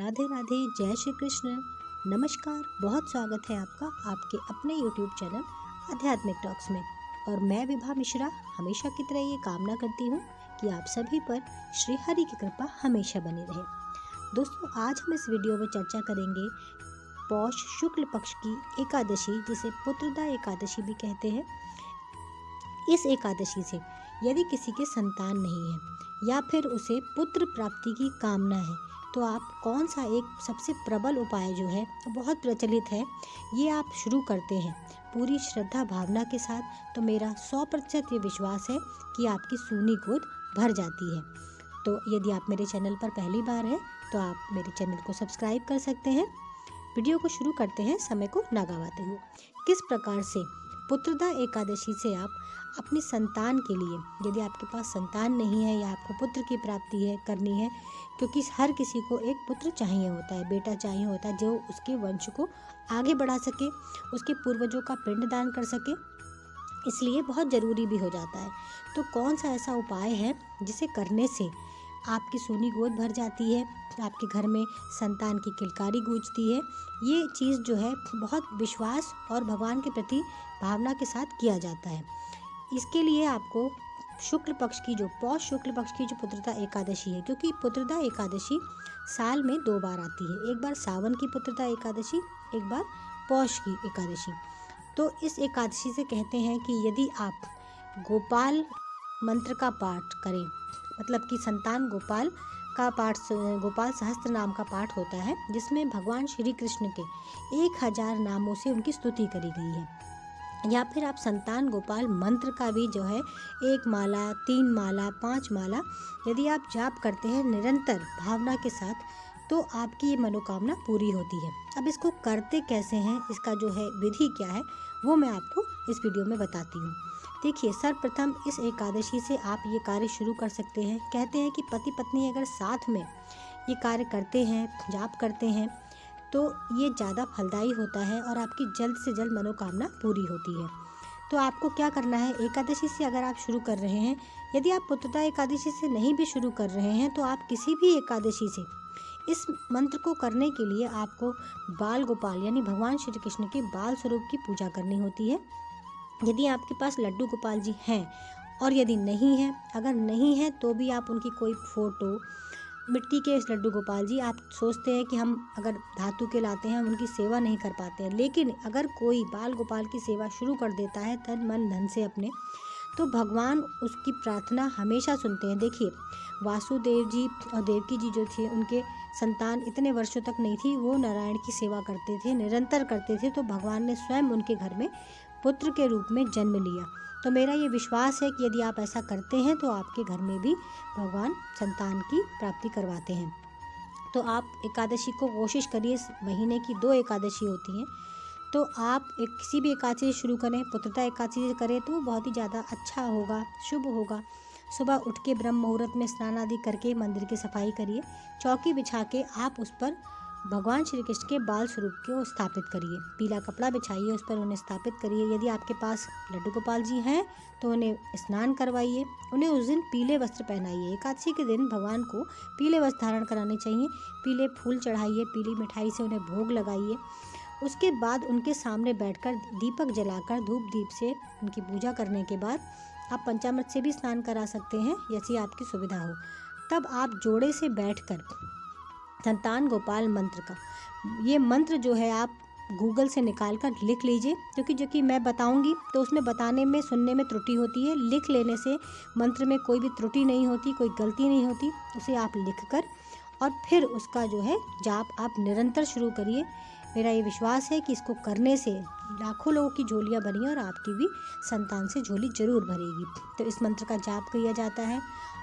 राधे राधे, जय श्री कृष्ण। नमस्कार, बहुत स्वागत है आपका आपके अपने YouTube चैनल आध्यात्मिक टॉक्स में। और मैं विभा मिश्रा हमेशा की तरह ये कामना करती हूँ कि आप सभी पर श्री हरि की कृपा हमेशा बनी रहे। दोस्तों, आज हम इस वीडियो में चर्चा करेंगे पौष शुक्ल पक्ष की एकादशी, जिसे पुत्रदा एकादशी भी कहते हैं। इस एकादशी से यदि किसी के संतान नहीं है या फिर उसे पुत्र प्राप्ति की कामना है, तो आप कौन सा एक सबसे प्रबल उपाय जो है बहुत प्रचलित है, ये आप शुरू करते हैं पूरी श्रद्धा भावना के साथ, तो मेरा 100% ये विश्वास है कि आपकी सूनी गोद भर जाती है। तो यदि आप मेरे चैनल पर पहली बार हैं तो आप मेरे चैनल को सब्सक्राइब कर सकते हैं। वीडियो को शुरू करते हैं समय को ना गवाते हुए। किस प्रकार से पुत्रदा एकादशी से आप अपनी संतान के लिए, यदि आपके पास संतान नहीं है या आपको पुत्र की प्राप्ति है करनी है, क्योंकि हर किसी को एक पुत्र चाहिए होता है, बेटा चाहिए होता है जो उसके वंश को आगे बढ़ा सके, उसके पूर्वजों का पिंडदान कर सके, इसलिए बहुत ज़रूरी भी हो जाता है। तो कौन सा ऐसा उपाय है जिसे करने से आपकी सूनी गोद भर जाती है, आपके घर में संतान की किलकारी गूंजती है। ये चीज़ जो है बहुत विश्वास और भगवान के प्रति भावना के साथ किया जाता है। इसके लिए आपको शुक्ल पक्ष की जो पौष शुक्ल पक्ष की जो पुत्रदा एकादशी है, क्योंकि पुत्रदा एकादशी साल में 2 बार आती है, एक बार सावन की पुत्रदा एकादशी, एक बार पौष की एकादशी। तो इस एकादशी से कहते हैं कि यदि आप गोपाल मंत्र का पाठ करें, मतलब कि संतान गोपाल का पाठ, गोपाल सहस्त्र नाम का पाठ होता है, जिसमें भगवान श्री कृष्ण के 1000 नामों से उनकी स्तुति करी गई है, या फिर आप संतान गोपाल मंत्र का भी जो है 1 माला, 3 माला, 5 माला यदि आप जाप करते हैं निरंतर भावना के साथ, तो आपकी ये मनोकामना पूरी होती है। अब इसको करते कैसे हैं, इसका जो है विधि क्या है, वो मैं आपको इस वीडियो में बताती हूँ। देखिए, सर्वप्रथम इस एकादशी से आप ये कार्य शुरू कर सकते हैं। कहते हैं कि पति पत्नी अगर साथ में ये कार्य करते हैं, जाप करते हैं, तो ये ज़्यादा फलदायी होता है और आपकी जल्द से जल्द मनोकामना पूरी होती है। तो आपको क्या करना है, एकादशी से अगर आप शुरू कर रहे हैं, यदि आप पुत्रदा एकादशी से नहीं भी शुरू कर रहे हैं, तो आप किसी भी एकादशी से इस मंत्र को करने के लिए आपको बाल गोपाल यानी भगवान श्री कृष्ण के बाल स्वरूप की पूजा करनी होती है। यदि आपके पास लड्डू गोपाल जी हैं, और यदि नहीं है, अगर नहीं है तो भी आप उनकी कोई फ़ोटो, मिट्टी के इस लड्डू गोपाल जी, आप सोचते हैं कि हम अगर धातु के लाते हैं हम उनकी सेवा नहीं कर पाते हैं, लेकिन अगर कोई बाल गोपाल की सेवा शुरू कर देता है तन मन धन से अपने, तो भगवान उसकी प्रार्थना हमेशा सुनते हैं। देखिए, वासुदेव जी और देवकी जी जो थे, उनके संतान इतने वर्षों तक नहीं थी, वो नारायण की सेवा करते थे, निरंतर करते थे, तो भगवान ने स्वयं उनके घर में पुत्र के रूप में जन्म लिया। तो मेरा ये विश्वास है कि यदि आप ऐसा करते हैं तो आपके घर में भी भगवान संतान की प्राप्ति करवाते हैं। तो आप एकादशी को कोशिश करिए, महीने की 2 एकादशी होती हैं, तो आप किसी भी एकादशी शुरू करें, पुत्रदा एकादशी करें तो वो बहुत ही ज़्यादा अच्छा होगा, शुभ होगा। सुबह उठ के ब्रह्म मुहूर्त में स्नान आदि करके मंदिर की सफाई करिए, चौकी बिछा के आप उस पर भगवान श्री कृष्ण के बाल स्वरूप को स्थापित करिए, पीला कपड़ा बिछाइए, उस पर उन्हें स्थापित करिए। यदि आपके पास लड्डू गोपाल जी हैं तो उन्हें स्नान करवाइए, उन्हें उस दिन पीले वस्त्र पहनाइए। एकादशी के दिन भगवान को पीले वस्त्र धारण कराने चाहिए, पीले फूल चढ़ाइए, पीली मिठाई से उन्हें भोग लगाइए। उसके बाद उनके सामने बैठकर दीपक जलाकर धूप दीप से उनकी पूजा करने के बाद आप पंचामृत से भी स्नान करा सकते हैं, जैसी आपकी सुविधा हो। तब आप जोड़े से बैठकर संतान गोपाल मंत्र का ये मंत्र जो है आप गूगल से निकाल कर लिख लीजिए, क्योंकि जो कि मैं बताऊंगी तो उसमें बताने में, सुनने में त्रुटि होती है। लिख लेने से मंत्र में कोई भी त्रुटि नहीं होती, कोई गलती नहीं होती। उसे आप लिखकर और फिर उसका जो है जाप आप निरंतर शुरू करिए। मेरा ये विश्वास है कि इसको करने से लाखों लोगों की झोलियाँ भरी और आपकी भी संतान से झोली जरूर भरेगी। तो इस मंत्र का जाप किया जाता है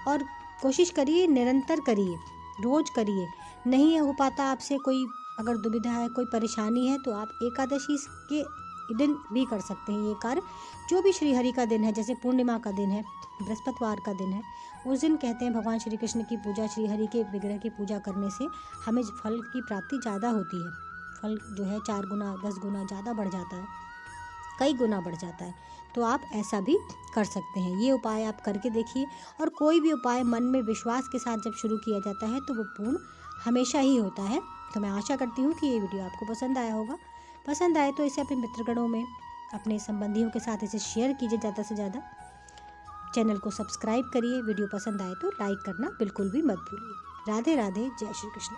और कोशिश करिए, निरंतर करिए, रोज़ करिए। नहीं हो पाता आपसे, कोई अगर दुविधा है, कोई परेशानी है, तो आप एकादशी के दिन भी कर सकते हैं ये कार्य। जो भी श्री हरि का दिन है, जैसे पूर्णिमा का दिन है, बृहस्पतिवार का दिन है, उस दिन कहते हैं भगवान श्री कृष्ण की पूजा, श्री हरि के विग्रह की पूजा करने से हमें फल की प्राप्ति ज़्यादा होती है। फल जो है 4 गुना 10 गुना ज़्यादा बढ़ जाता है, कई गुना बढ़ जाता है। तो आप ऐसा भी कर सकते हैं। ये उपाय आप करके देखिए, और कोई भी उपाय मन में विश्वास के साथ जब शुरू किया जाता है तो वो पूर्ण हमेशा ही होता है। तो मैं आशा करती हूँ कि ये वीडियो आपको पसंद आया होगा। पसंद आए तो इसे अपने मित्रगणों में, अपने संबंधियों के साथ इसे शेयर कीजिए ज़्यादा से ज़्यादा। चैनल को सब्सक्राइब करिए। वीडियो पसंद आए तो लाइक करना बिल्कुल भी मत भूलिए। राधे राधे, जय श्री कृष्ण।